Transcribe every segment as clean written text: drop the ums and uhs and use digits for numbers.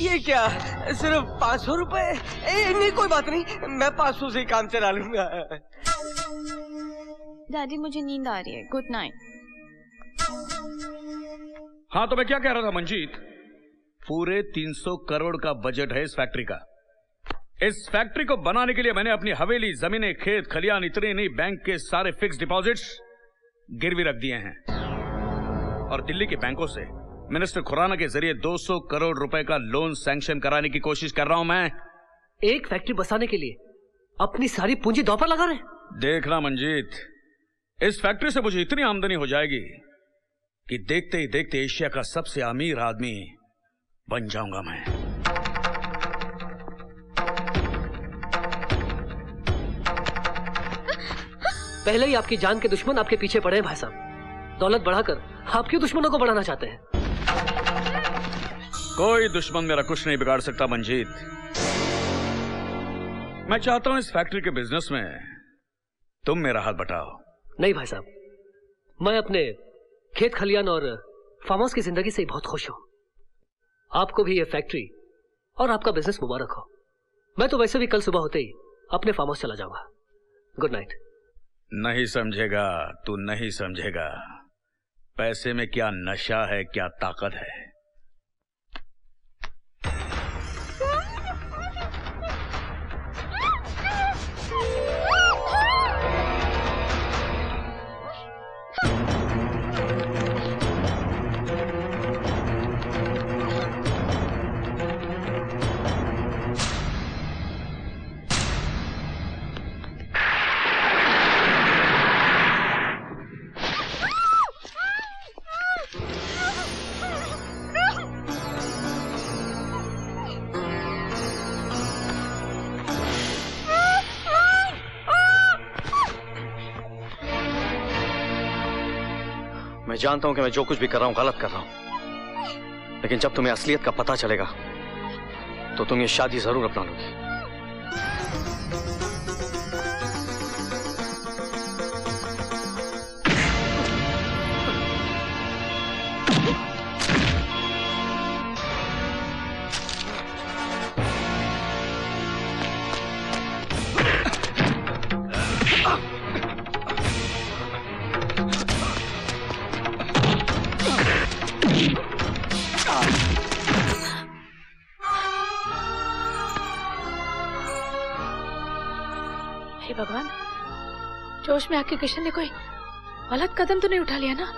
ये क्या, सिर्फ 500 रुपए? नहीं कोई बात नहीं, मैं 500 से काम चला लूंगा। डैडी मुझे नींद आ रही है, गुड नाइट। हाँ तो मैं क्या कह रहा था मंजीत, पूरे 300 करोड़ का बजट है इस फैक्ट्री का। इस फैक्ट्री को बनाने के लिए मैंने अपनी हवेली, जमीनें, खेत खलियान, इतने नहीं बैंक के सारे फिक्स डिपॉजिट्स गिरवी रख दिए हैं। और दिल्ली के बैंकों से मिनिस्टर खुराना के जरिए 200 करोड़ रुपए का लोन सैंक्शन कराने की कोशिश कर रहा हूं मैं। एक फैक्ट्री बसाने के लिए अपनी सारी पूंजी दांव पर लगा रहे हैं। देखना मंजीत, इस फैक्ट्री से मुझे इतनी आमदनी हो जाएगी कि देखते ही देखते एशिया का सबसे अमीर आदमी बन जाऊंगा मैं। पहले ही आपकी जान के दुश्मन आपके पीछे पड़े हैं भाई साहब। दौलत बढ़ाकर आपके दुश्मनों को बढ़ाना चाहते हैं। कोई दुश्मन मेरा कुछ नहीं बिगाड़ सकता मंजीत। मैं चाहता हूं इस फैक्ट्री के बिजनेस में तुम मेरा हाथ बटाओ। नहीं भाई साहब, मैं अपने खेत खलियान और फार्म हाउस की जिंदगी से बहुत खुश हूं। आपको भी ये फैक्ट्री और आपका बिजनेस मुबारक हो। मैं तो वैसे भी कल सुबह होते ही अपने फार्म हाउस चला जाऊंगा। Good night. नहीं समझेगा, तू नहीं समझेगा। पैसे में क्या नशा है, क्या ताकत है। मैं जानता हूं कि मैं जो कुछ भी कर रहा हूं गलत कर रहा हूं, लेकिन जब तुम्हें असलियत का पता चलेगा तो तुम ये शादी जरूर अपना लोगी। भगवान, जोश में आके किशन ने कोई गलत कदम तो नहीं उठा लिया ना?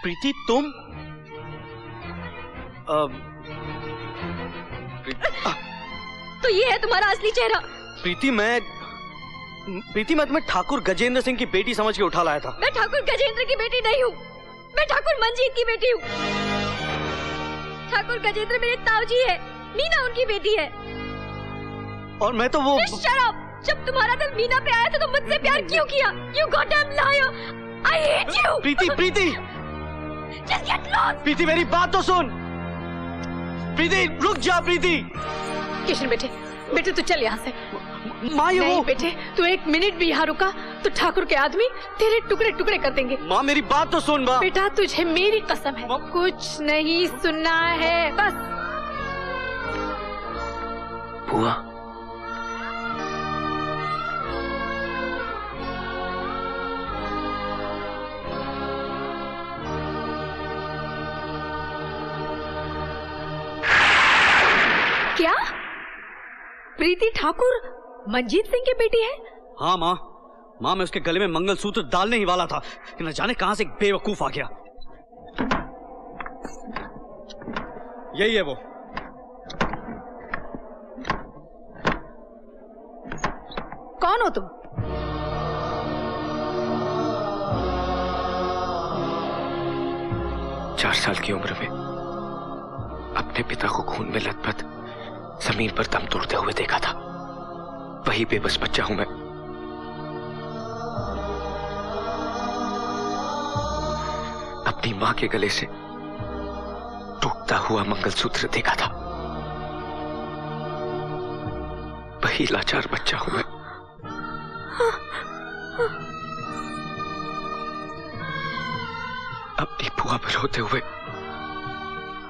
प्रीति तुम तो ये है तुम्हारा असली चेहरा? प्रीति मैं तुम्हें ठाकुर गजेंद्र सिंह की बेटी समझ के उठा लाया था। मैं ठाकुर गजेंद्र की बेटी नहीं हूँ, मैं ठाकुर मंजीत की बेटी हूँ। ठाकुर गजेंद्र मेरे ताऊजी है, मीना उनकी बेटी है। और मैं तो वो शराब, जब तुम्हारा दिल मीना पे आया था तो मुझसे प्यार क्यों किया? You goddamn liar! I hate you! Preeti Just get lost! प्रीति मेरी बात तो सुन। प्रीति रुक जा। प्रीति किशन बेटे तू चल यहाँ से। माँ ये नहीं बेटे, तू एक मिनट भी यहाँ रुका तो ठाकुर के आदमी तेरे टुकड़े टुकड़े कर देंगे। माँ मेरी बात तो सुन। माँ बेटा तुझे मेरी कसम है कुछ नहीं सुनना है बस। बुआ क्या प्रीति ठाकुर मंजीत सिंह की बेटी है? हाँ माँ मैं उसके गले में मंगलसूत्र डालने ही वाला था कि न जाने कहां से एक बेवकूफ आ गया। यही है वो। कौन हो तुम? साल की उम्र में अपने पिता को खून में लथपथ जमीन पर दम तोड़ते हुए देखा था। वही बेबस बच्चा हूं मैं। अपनी मां के गले से टूटता हुआ मंगलसूत्र देखा था। वही लाचार बच्चा हूं मैं। अपनी बुआ पर रोते हुए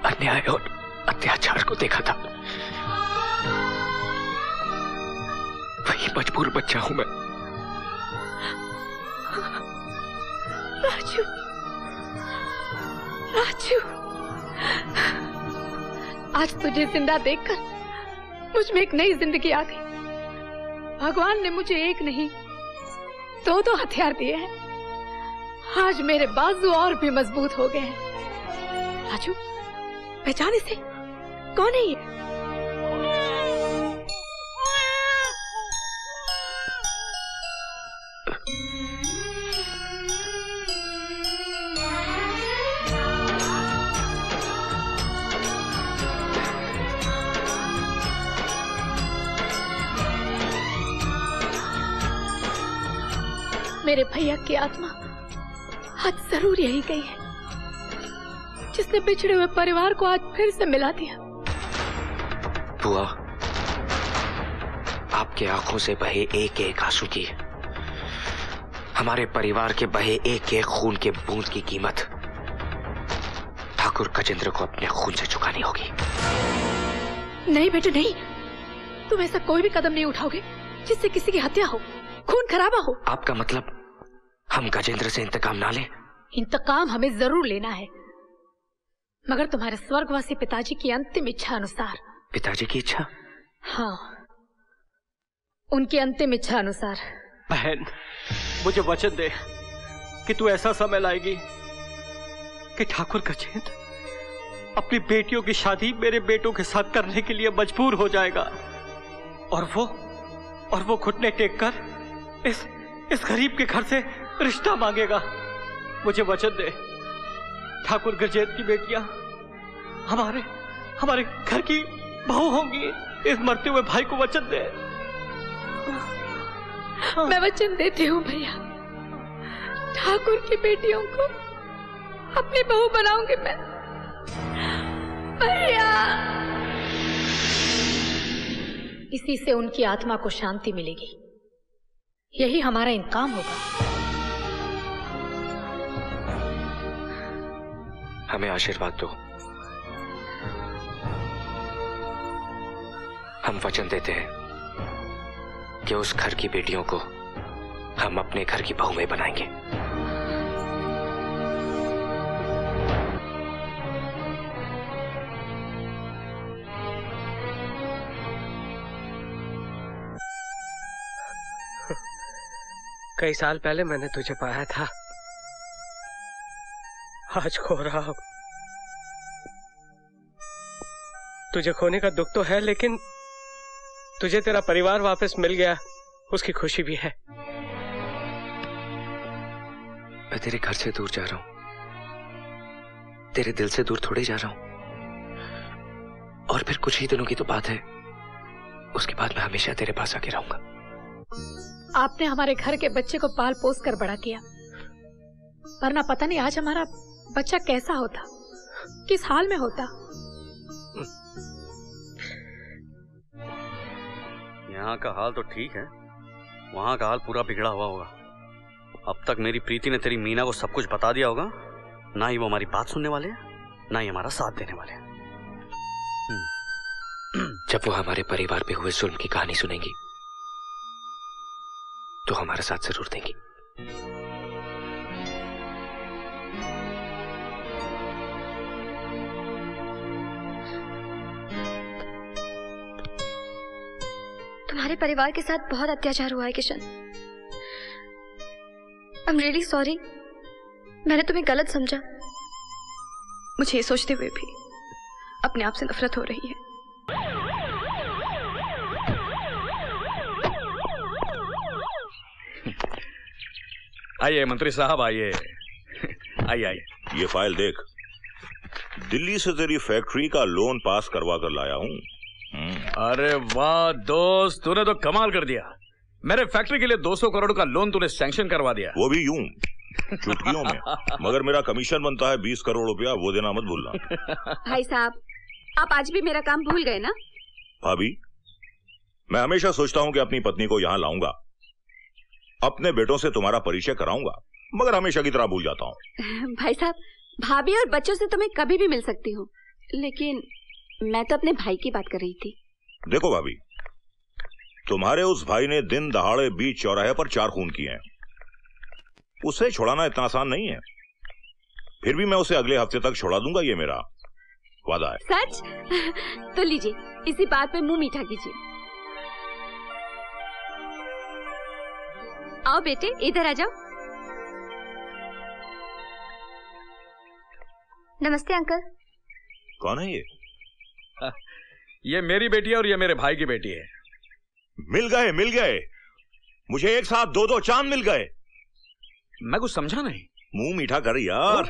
अन्याय और अत्याचार को देखा था। वही मजबूर बच्चा हूं मैं। राजू, राजू, आज तुझे जिंदा देखकर मुझ में एक नई जिंदगी आ गई। भगवान ने मुझे एक नहीं दो हथियार दिए हैं। आज मेरे बाजू और भी मजबूत हो गए हैं। राजू, पहचान इसे, कौन है ये? मेरे भैया की आत्मा आज जरूर यही गई है, जिसने बिछड़े हुए परिवार को आज फिर से मिला दिया। बुआ, आपके आंखों से बहे एक एक आंसू की, हमारे परिवार के बहे एक एक खून के बूंद की कीमत ठाकुर गजेंद्र को अपने खून से चुकानी होगी। नहीं बेटे नहीं, तुम ऐसा कोई भी कदम नहीं उठाओगे जिससे किसी की हत्या हो, खून खराबा हो। आपका मतलब हम गजेंद्र से इंतकाम ना लें? इंतकाम हमें जरूर लेना है, मगर तुम्हारे स्वर्गवासी पिताजी की अंतिम इच्छा अनुसार। पिताजी की इच्छा? हाँ, उनकी अंतिम इच्छा अनुसार। बहन, मुझे वचन दे कि तू ऐसा समय लाएगी कि ठाकुर गजेंद्र अपनी बेटियों की शादी मेरे बेटों के साथ करने के लिए मजबूर हो जाएगा, और वो घुटने टेक कर इस गरीब के घर से रिश्ता मांगेगा। मुझे वचन दे, ठाकुर गजेंद्र की बेटियां हमारे घर की बहू होंगी। इस मरते हुए भाई को वचन दे। मैं वचन देती हूँ भैया, ठाकुर की बेटियों को अपनी बहू बनाऊंगी मैं। भैया, इसी से उनकी आत्मा को शांति मिलेगी, यही हमारा इंतकाम होगा। हमें आशीर्वाद दो। हम वचन देते हैं कि उस घर की बेटियों को हम अपने घर की बहू में बनाएंगे। कई साल पहले मैंने तुझे पाया था, आज खो रहा हूं। तुझे खोने का दुख तो है, लेकिन तुझे तेरा परिवार वापस मिल गया, उसकी खुशी भी है। मैं तेरे घर से दूर जा रहा हूं, तेरे दिल से दूर थोड़े जा रहा हूं। और फिर कुछ ही दिनों की तो बात है, उसके बाद मैं हमेशा तेरे पास आके रहूंगा। आपने हमारे घर के बच्चे को पाल पोस कर बड़ा किया, वरना पता नहीं आज हमारा बच्चा कैसा होता, किस हाल में होता। यहाँ का हाल तो ठीक है, वहाँ का हाल पूरा बिगड़ा हुआ होगा। अब तक मेरी प्रीति ने तेरी मीना को सब कुछ बता दिया होगा। ना ही वो हमारी बात सुनने वाले हैं, ना ही हमारा साथ देने वाले हैं। जब वो हमारे परिवार पे हुए जुल्म की कहानी सुनेंगी तो हमारा साथ जरूर देंगी। तुम्हारे परिवार के साथ बहुत अत्याचार हुआ है Kishan. I am really sorry, मैंने तुम्हें गलत समझा। मुझे ये सोचते हुए भी अपने आप से नफरत हो रही है। आइए मंत्री साहब, आइए आइए आइए। ये फाइल देख। दिल्ली से तेरी फैक्ट्री का लोन पास करवा कर लाया हूँ। अरे वाह दोस्त, तूने तो कमाल कर दिया। मेरे फैक्ट्री के लिए 200 करोड़ का लोन तूने सैंक्शन करवा दिया। वो भी यूं चुटकियों में। मगर मेरा कमीशन बनता है 20 करोड़ रुपया, वो देना मत भूलना। भाई साहब, आप आज भी मेरा काम भूल गए ना? भाभी, मैं हमेशा सोचता हूँ कि अपनी पत्नी को यहाँ लाऊंगा, अपने बेटों से तुम्हारा परिचय कराऊंगा, मगर हमेशा की तरह भूल जाता हूँ। भाई साहब, भाभी और बच्चों से तो मैं कभी भी मिल सकती हूँ, लेकिन मैं तो अपने भाई की बात कर रही थी। देखो भाभी, तुम्हारे उस भाई ने दिन दहाड़े बीच चौराहे पर 4 खून किए हैं। उसे छुड़ाना इतना आसान नहीं है। फिर भी मैं उसे अगले हफ्ते तक छुड़ा दूंगा, ये मेरा वादा है। सच? तो लीजिए, इसी बात पे मुंह मीठा कीजिए। आओ बेटे, इधर आ जाओ। नमस्ते अंकल। कौन है ये? ये मेरी बेटी है और ये मेरे भाई की बेटी है। मिल गए, मिल गए। मुझे एक साथ 2-2 चांद मिल गए। मैं कुछ समझा नहीं। मुंह मीठा कर यार।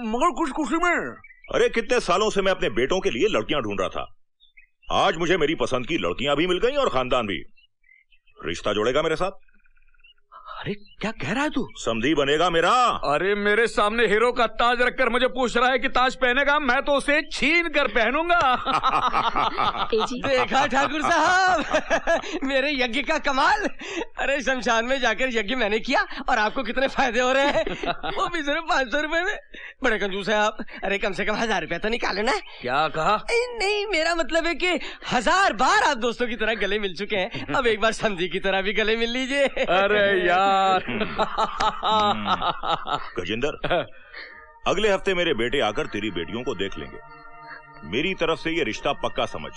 मगर कुछ खुशी में। अरे कितने सालों से मैं अपने बेटों के लिए लड़कियां ढूंढ रहा था। आज मुझे मेरी पसंद की लड़कियां भी मिल गई और खानदान भी। रिश्ता जोड़ेगा मेरे साथ। अरे क्या कह रहा है तू? समधी बनेगा मेरा। अरे मेरे सामने हीरो का ताज रखकर मुझे पूछ रहा है कि ताज पहनेगा? मैं तो उसे छीन कर पहनूंगा। देखा ठाकुर साहब, मेरे यज्ञ का कमाल। अरे शमशान में जाकर यज्ञ मैंने किया और आपको कितने फायदे हो रहे हैं, वो भी सिर्फ 500 रुपए में। बड़े कंजूस है आप। अरे कम से कम 1000 रुपया तो निकालो ना। क्या कहा? नहीं, मेरा मतलब है कि 1000 बार आप दोस्तों की तरह गले मिल चुके हैं, अब एक बार समझी की तरह भी गले मिल लीजिए। अरे यार। गजेंद्र, अगले हफ्ते मेरे बेटे आकर तेरी बेटियों को देख लेंगे। मेरी तरफ से ये रिश्ता पक्का समझ।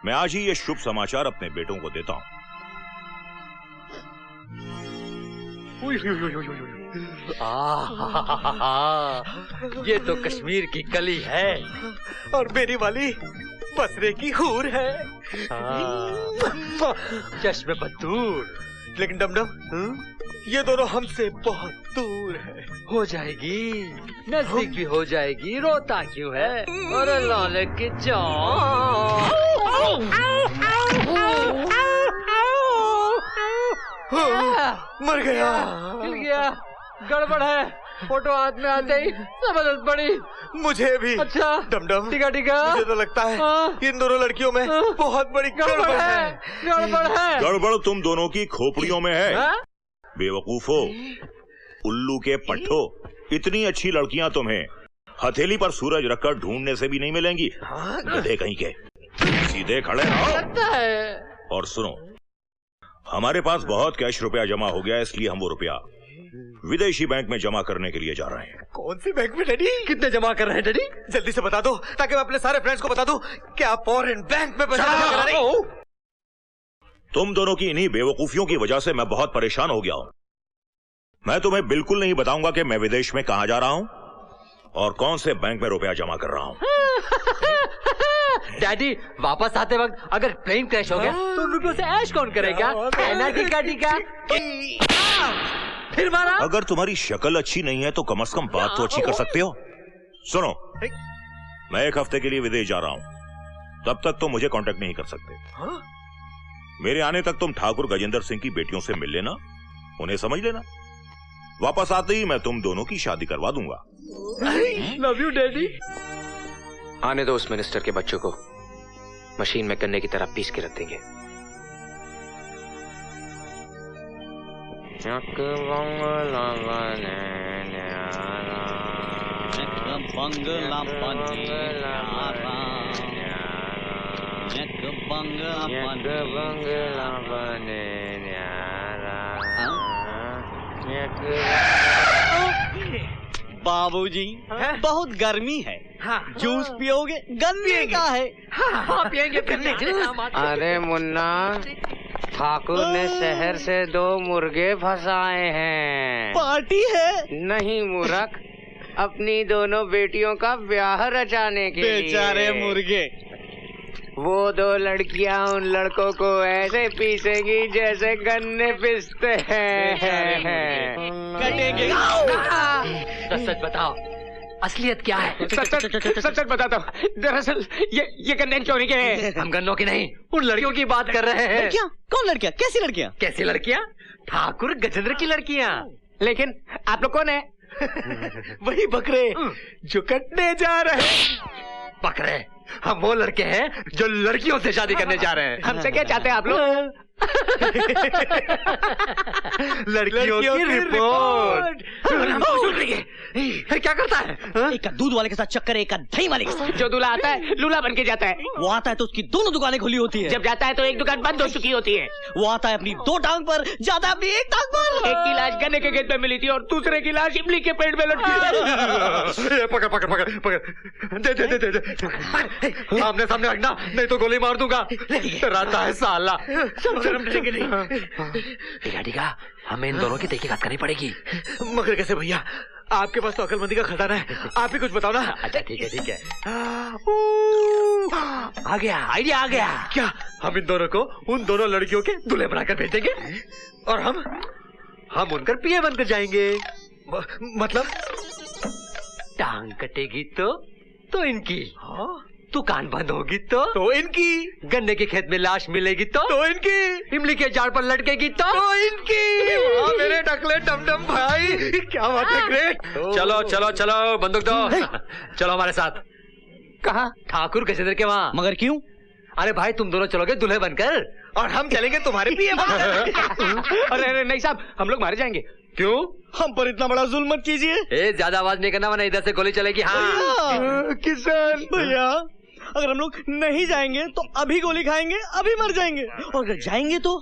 मैं आज ही ये शुभ समाचार अपने बेटों को देता हूं। ये तो कश्मीर की कली है और मेरी वाली बसरे की हूर है। चश्मे बदूर। लेकिन डमडम, ये दोनों हमसे बहुत दूर है। हो जाएगी, नजदीक भी हो जाएगी। रोता क्यों है? अरे लाले की जान। मर गया। हिल गया। गड़बड़ है। फोटो हाथ में आते ही जबरदस्त पड़ी। मुझे भी। अच्छा डमडम, टिका मुझे तो लगता है इन दोनों लड़कियों में बहुत बड़ी गड़बड़ है। गड़बड़ है। गड़बड़ तुम दोनों की खोपड़ियों में है। बेवकूफो, उल्लू के पट्टो, इतनी अच्छी लड़कियां तुम्हें हथेली पर सूरज रखकर ढूंढने से भी नहीं मिलेंगी। गधे कहीं के। सीधे खड़े रहो। और सुनो, हमारे पास बहुत कैश रुपया जमा हो गया, इसलिए हम वो रुपया विदेशी बैंक में जमा करने के लिए जा रहे हैं। कौन सी बैंक में डैडी? कितने जमा कर रहे हैं डैडी? जल्दी से बता दो ताकि मैं अपने सारे फ्रेंड्स को बता दूं कि आप फॉरेन बैंक में पैसा जमा करा रहे हो। तुम दोनों की इन्हीं बेवकूफियों की वजह से मैं बहुत परेशान हो गया हूं। मैं तुम्हें बिल्कुल नहीं बताऊंगा कि मैं विदेश में कहां जा रहा हूं और कौन से बैंक में रुपया जमा कर रहा हूं। डैडी, वापस आते वक्त अगर प्लेन क्रैश हो गया तो उन रुपयों से ऐश कौन करेगा? टीका फिर मारा। अगर तुम्हारी शक्ल अच्छी नहीं है तो कम से कम बात तो अच्छी कर सकते हो। सुनो, मैं 1 हफ्ते के लिए विदेश जा रहा हूं, तब तक तुम मुझे कांटेक्ट नहीं कर सकते। मेरे आने तक तुम ठाकुर गजेंद्र सिंह की बेटियों से मिल लेना, उन्हें समझ लेना। वापस आते ही मैं तुम दोनों की शादी करवा दूंगा। Love you daddy. आने दो उस मिनिस्टर के बच्चों को, मशीन में गन्ने की तरह पीस के रख देंगे। बाबूजी, बहुत गर्मी है। जूस पियोगे? गन्ने का है। हाँ, पिएंगे गन्ने का। अरे मुन्ना, ठाकुर ने शहर से 2 मुर्गे फंसाए हैं। पार्टी है? नहीं मूर्ख, अपनी दोनों बेटियों का ब्याह रचाने के लिए। बेचारे मुर्गे। वो 2 लड़कियां उन लड़कों को ऐसे पीसेंगी जैसे गन्ने पीसते हैं। कटेंगे। तो सच बताओ, असलियत क्या है? सच बताता हूँ, दरअसल ये गन्ने चोरी के हैं। हम गन्नों की नहीं, उन लड़कियों की बात कर रहे हैं। लड़कियाँ? कौन लड़कियाँ? कैसी लड़कियाँ? कैसी लड़कियाँ? ठाकुर गजेंद्र की लड़कियाँ। लेकिन आप लोग कौन है? वही बकरे जो कटने जा रहे हैं। बकरे? हम वो लड़के हैं जो लड़कियों से शादी करने जा रहे हैं। हमसे क्या चाहते हैं आप लोग? लड़कियों की रिपोर्ट। क्या करता है? एक का दूध वाले के साथ चक्कर, एक का दही वाले के साथ। जो दूल्हा आता है लूला बन के जाता है। वो आता है तो उसकी दोनों दुकानें खुली होती है। जब जाता है तो एक दुकान बंद हो चुकी होती है। वो आता है अपनी 2 टांग पर, जाता है अपनी 1 टांग पर। एक की लाश गन्ने के खेत में मिली थी और दूसरे की लाश इमली के पेड़ में लटकी। पकड़ पकड़ पकड़ पकड़, दे दे दे दे। सामने सामने रखना, नहीं तो गोली मार दूंगा। रहता है साला। ठीक है, हमें इन दोनों की तहकीकात करनी पड़ेगी। मगर कैसे भैया? आपके पास तो अकलमंदी का खजाना है, आप ही कुछ बताओ ना। अच्छा ठीक है। आ गया, आइडिया आ गया। क्या? हम इन दोनों को उन दोनों लड़कियों के दूल्हे बनाकर भेजेंगे और हम उनकर पिए बनकर जाएंगे। मतलब टांग कटेगी तो इनकी, दुकान बंद होगी तो इनकी, गन्ने के खेत में लाश मिलेगी तो इनकी, इमली के झाड़ पर लटकेगी तो इनकी। मेरे टकले डमडम भाई, क्या बात है, ग्रेट। चलो चलो चलो, बंदूक दो। चलो हमारे साथ। कहाँ? ठाकुर गजेंद्र के वहाँ। मगर क्यों? अरे भाई, तुम दोनों चलोगे दूल्हे बनकर और हम चलेंगे तुम्हारे पिए बनकर। अरे नहीं साहब, हम लोग मारे जाएंगे। क्यों? हम पर इतना बड़ा जुल्म मत कीजिए। ज्यादा आवाज नहीं करना, वरना इधर से गोली चलेगी। हाँ किसान भैया, अगर हम लोग नहीं जाएंगे तो अभी गोली खाएंगे, अभी मर जाएंगे। और अगर जाएंगे तो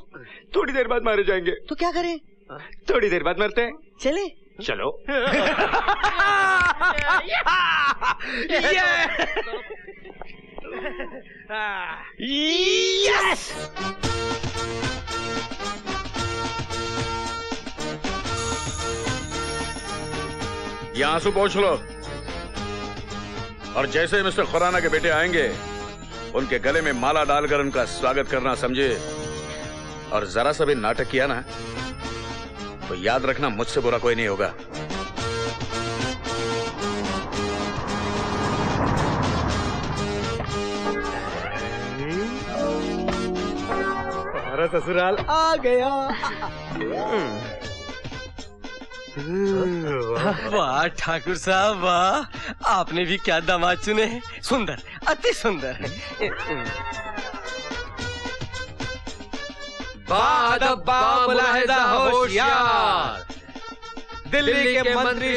थोड़ी देर बाद मारे जाएंगे। तो क्या करें? थोड़ी देर बाद मरते हैं। चले? चलो। यस! ये आंसू पोंछ लो, और जैसे मिस्टर खुराना के बेटे आएंगे उनके गले में माला डालकर उनका स्वागत करना, समझे? और जरा सा भी नाटक किया ना तो याद रखना, मुझसे बुरा कोई नहीं होगा। हमारा ससुराल आ गया। वाह ठाकुर साहब वाह, आपने भी क्या दामाद चुने हैं। सुंदर, अति सुंदर। मुलाहिजा होशियार, दिल्ली के मंत्री